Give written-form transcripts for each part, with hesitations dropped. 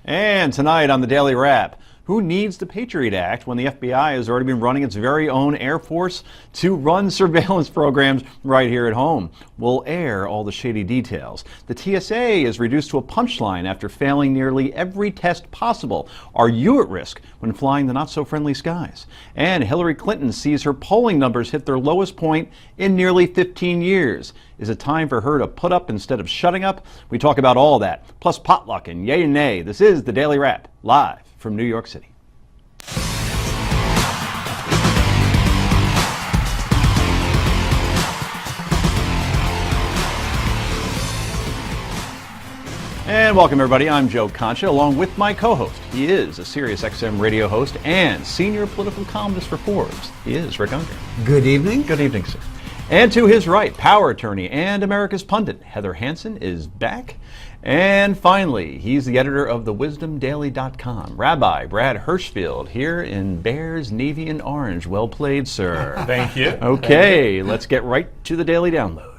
And tonight on the Daily Wrap, who needs the Patriot Act when the FBI has already been running its very own Air Force to run surveillance programs right here at home? We'll air all the shady details. The TSA is reduced to a punchline after failing nearly every test possible. Are you at risk when flying the not-so-friendly skies? And Hillary Clinton sees her polling numbers hit their lowest point in nearly 15 years. Is it time for her to put up instead of shutting up? We talk about all that, plus potluck and yay and nay. This is the Daily Wrap, live from New York City. And welcome, everybody. I'm Joe Concha, along with my co-host. He is a SiriusXM radio host and senior political columnist for Forbes. He is Rick Unger. Good evening. Good evening, sir. And to his right, power attorney and America's pundit, Heather Hansen, is back. And finally, he's the editor of thewisdomdaily.com, Rabbi Brad Hirschfield, here in Bears, Navy, and Orange. Well played, sir. Thank you. Okay, let's get right to the Daily Download.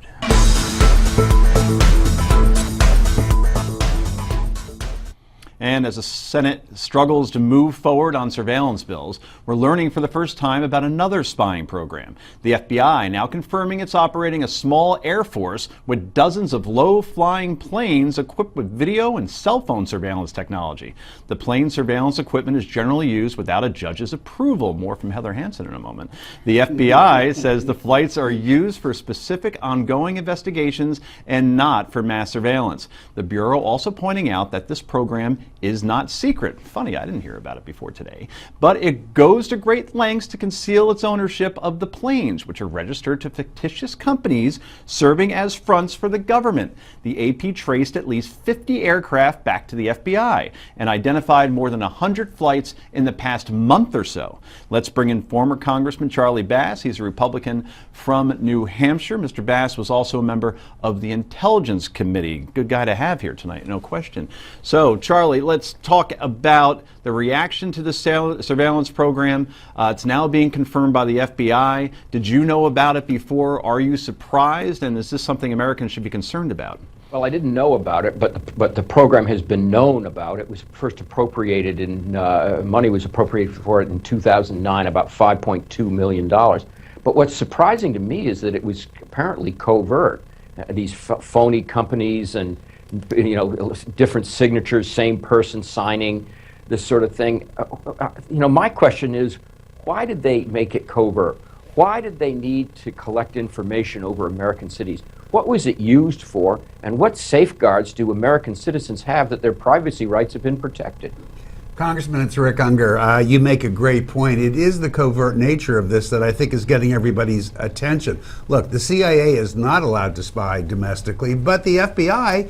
And as the Senate struggles to move forward on surveillance bills, we're learning for the first time about another spying program. The FBI now confirming it's operating a small air force with dozens of low-flying planes equipped with video and cell phone surveillance technology. The plane surveillance equipment is generally used without a judge's approval. More from Heather Hansen in a moment. The FBI says the flights are used for specific ongoing investigations and not for mass surveillance. The Bureau also pointing out that this program is not secret. Funny, I didn't hear about it before today. But it goes to great lengths to conceal its ownership of the planes, which are registered to fictitious companies serving as fronts for the government. The AP traced at least 50 aircraft back to the FBI and identified more than 100 flights in the past month or so. Let's bring in former Congressman Charlie Bass. He's a Republican from New Hampshire. Mr. Bass was also a member of the Intelligence Committee. Good guy to have here tonight, no question. So, Charlie, let's talk about the reaction to the surveillance program. It's now being confirmed by the FBI. Did you know about it before? Are you surprised? And is this something Americans should be concerned about? Well, I didn't know about it, but the program has been known about. It was first appropriated in, money was appropriated for it in 2009, about $5.2 million. But what's surprising to me is that it was apparently covert. These phony companies and different signatures, same person signing, this sort of thing. My question is, why did they make it covert? Why did they need to collect information over American cities? What was it used for, and what safeguards do American citizens have that their privacy rights have been protected? Congressman, it's Rick Unger. You make a great point. It is the covert nature of this that I think is getting everybody's attention. Look, the CIA is not allowed to spy domestically, but the FBI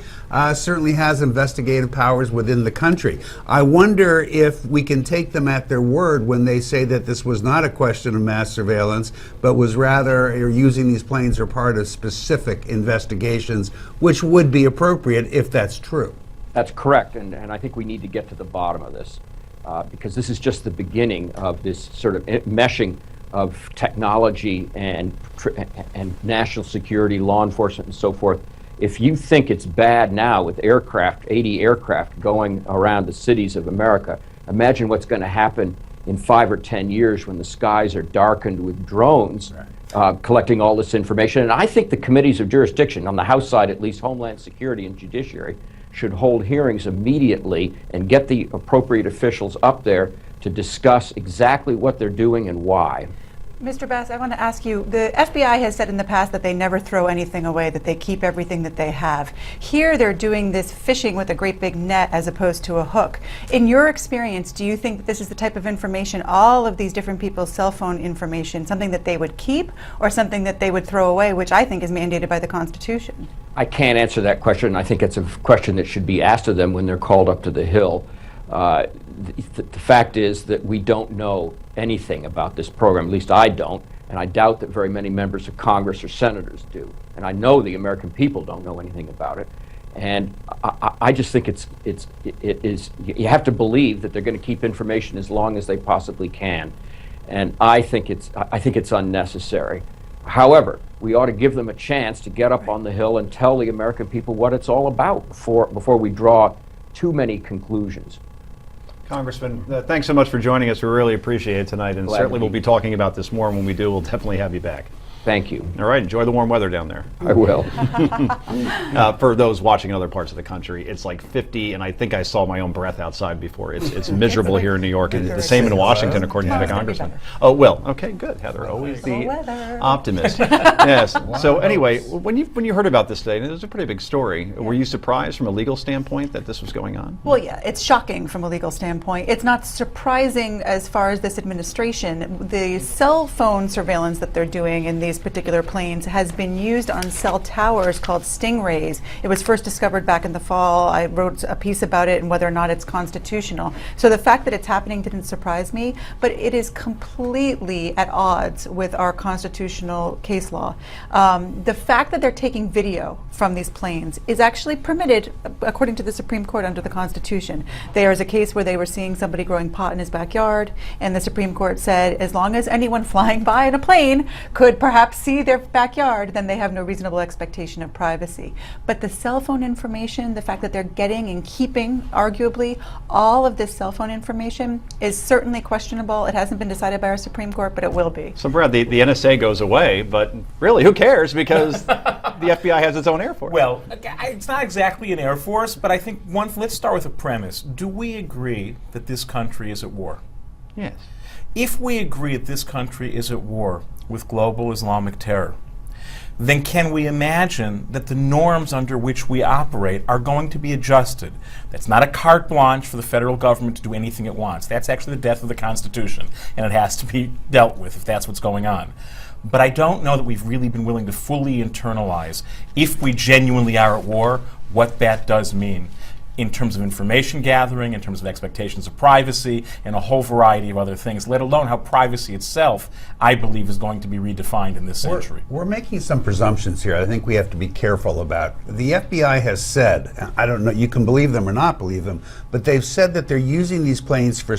certainly has investigative powers within the country. I wonder if we can take them at their word when they say that this was not a question of mass surveillance, but was rather using these planes are part of specific investigations, which would be appropriate if that's true. That's correct, and I think we need to get to the bottom of this because this is just the beginning of this sort of meshing of technology and national security, law enforcement, and so forth. If you think it's bad now with aircraft, 80 aircraft going around the cities of America, imagine what's going to happen in 5 or 10 years when the skies are darkened with drones collecting all this information. And I think the committees of jurisdiction, on the House side at least, Homeland Security and Judiciary, should hold hearings immediately and get the appropriate officials up there to discuss exactly what they're doing and why. Mr. Bass, I want to ask you, the FBI has said in the past that they never throw anything away, that they keep everything that they have. Here they're doing this fishing with a great big net as opposed to a hook. In your experience, do you think that this is the type of information, all of these different people's cell phone information, something that they would keep or something that they would throw away, which I think is mandated by the Constitution? I can't answer that question. I think it's a question that should be asked of them when they're called up to the Hill. The fact is that we don't know anything about this program, at least I don't, and I doubt that very many members of Congress or senators do. And I know the American people don't know anything about it. And I just think it is, you have to believe that they're going to keep information as long as they possibly can. And I think it's unnecessary. However, we ought to give them a chance to get up on the Hill and tell the American people what it's all about before we draw too many conclusions. Congressman, thanks so much for joining us. We really appreciate it tonight, and Glad to certainly we'll be- be talking about this more. And when we do, we'll definitely have you back. Thank you. All right, enjoy the warm weather down there. I will. For those watching in other parts of the country, it's like 50, and I think I saw my own breath outside before. It's miserable here in New York, and the same in Washington, according to the Tomorrow's gonna be congressman. better. Oh, well, okay, good, Heather. Always Cool the weather. optimist. Yes. So anyway, when you heard about this today, and it was a pretty big story. Were you surprised from a legal standpoint that this was going on? Well, yeah, it's shocking from a legal standpoint. It's not surprising as far as this administration. The cell phone surveillance that they're doing in these particular planes has been used on cell towers called Stingrays. It was first discovered back in the fall. I wrote a piece about it and whether or not it's constitutional. So the fact that it's happening didn't surprise me, but it is completely at odds with our constitutional case law. The fact that they're taking video from these planes is actually permitted according to the Supreme Court under the Constitution. There is a case where they were seeing somebody growing pot in his backyard, and the Supreme Court said as long as anyone flying by in a plane could perhaps see their backyard, then they have no reasonable expectation of privacy. But the cell phone information, the fact that they're getting and keeping, arguably, all of this cell phone information is certainly questionable. It hasn't been decided by our Supreme Court, but it will be. So, Brad, the NSA goes away, but really, who cares? Because the FBI has its own Air Force. Well, it's not exactly an Air Force, but I think let's start with a premise. Do we agree that this country is at war? Yes. If we agree that this country is at war with global Islamic terror, then can we imagine that the norms under which we operate are going to be adjusted? That's not a carte blanche for the federal government to do anything it wants. That's actually the death of the Constitution, and it has to be dealt with if that's what's going on. But I don't know that we've really been willing to fully internalize, if we genuinely are at war, what that does mean in terms of information gathering, in terms of expectations of privacy, and a whole variety of other things, let alone how privacy itself, I believe, is going to be redefined in this century. We're making some presumptions here I think we have to be careful about. The FBI has said, I don't know, you can believe them or not believe them, but they've said that they're using these planes for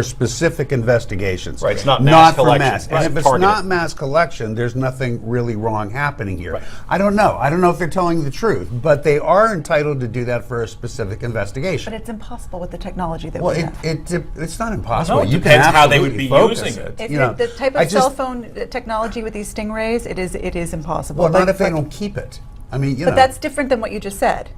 specific investigations. Right, it's not mass for collection. mass. Right, And if it's targeted. not mass collection, there's nothing really wrong happening here. Right. I don't know if they're telling the truth, but they are entitled to do that for a specific investigation. But it's impossible with the technology that Well, we have. it's not impossible. No, it You depends can how they would absolutely be focus using it. If You know, the type I of just- cell phone technology with these Stingrays, it is impossible. Well, not But- if they but- don't keep it. I mean, you But know. that's different than what you just said.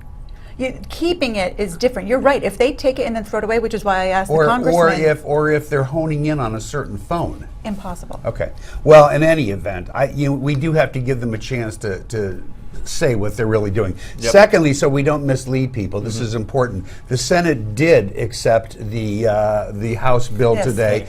Keeping it is different. You're right. If they take it and then throw it away, which is why I asked the congressman, or if they're honing in on a certain phone. impossible. Okay. Well, in any event, we do have to give them a chance to say what they're really doing. Yep. Secondly, so we don't mislead people, this is important. The Senate did accept the House bill Yes. today.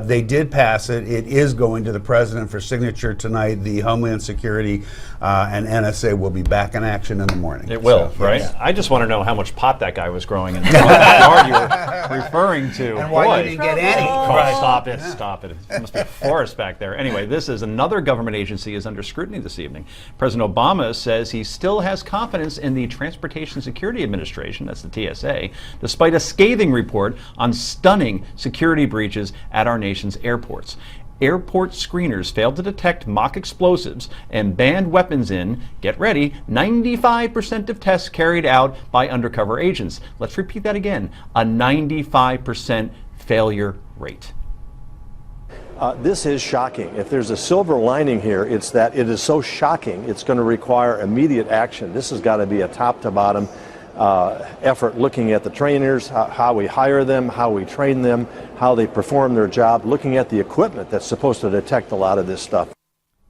They did pass it. It is going to the president for signature tonight. The Homeland Security and NSA will be back in action in the morning. It will, So, right? yes. I just want to know how much pot that guy was growing in the yard you were referring to. And why Boy. you didn't get any. Oh, Right. stop it, stop it. It must be a forest back there. Anyway, this is another government agency is under scrutiny this evening. President Obama says he still has confidence in the Transportation Security Administration, that's the TSA, despite a scathing report on stunning security breaches at our nation's airports. Airport screeners failed to detect mock explosives and banned weapons in, get ready, 95% of tests carried out by undercover agents. Let's repeat that again, a 95% failure rate. This is shocking. If there's a silver lining here, it's that it is so shocking, it's going to require immediate action. This has got to be a top-to-bottom effort, looking at the trainers, how we hire them, how we train them, how they perform their job, looking at the equipment that's supposed to detect a lot of this stuff.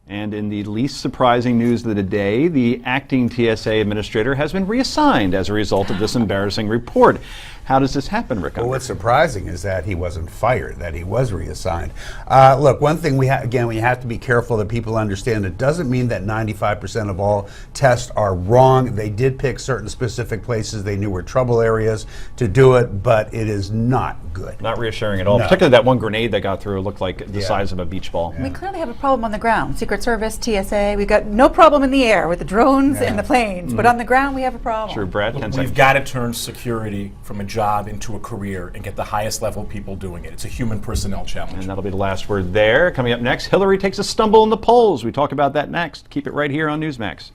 And in the least surprising news of the day, the acting TSA administrator has been reassigned as a result of this embarrassing report. How does this happen, Rick? Well, what's surprising is that he wasn't fired, that he was reassigned. Look, one thing we have to be careful that people understand. It doesn't mean that 95% of all tests are wrong. They did pick certain specific places they knew were trouble areas to do it, but it is not good. Not reassuring at all. No. Particularly that one grenade that got through looked like the Yeah. size of a beach ball. We clearly have a problem on the ground. Secret Service, TSA, we've got no problem in the air with the drones and the planes, but on the ground we have a problem. True, Brad. 10 We've seconds. got to turn security from a job into a career and get the highest level people doing it. It's a human personnel challenge. And that'll be the last word there. Coming up next, Hillary takes a stumble in the polls. We talk about that next. Keep it right here on Newsmax.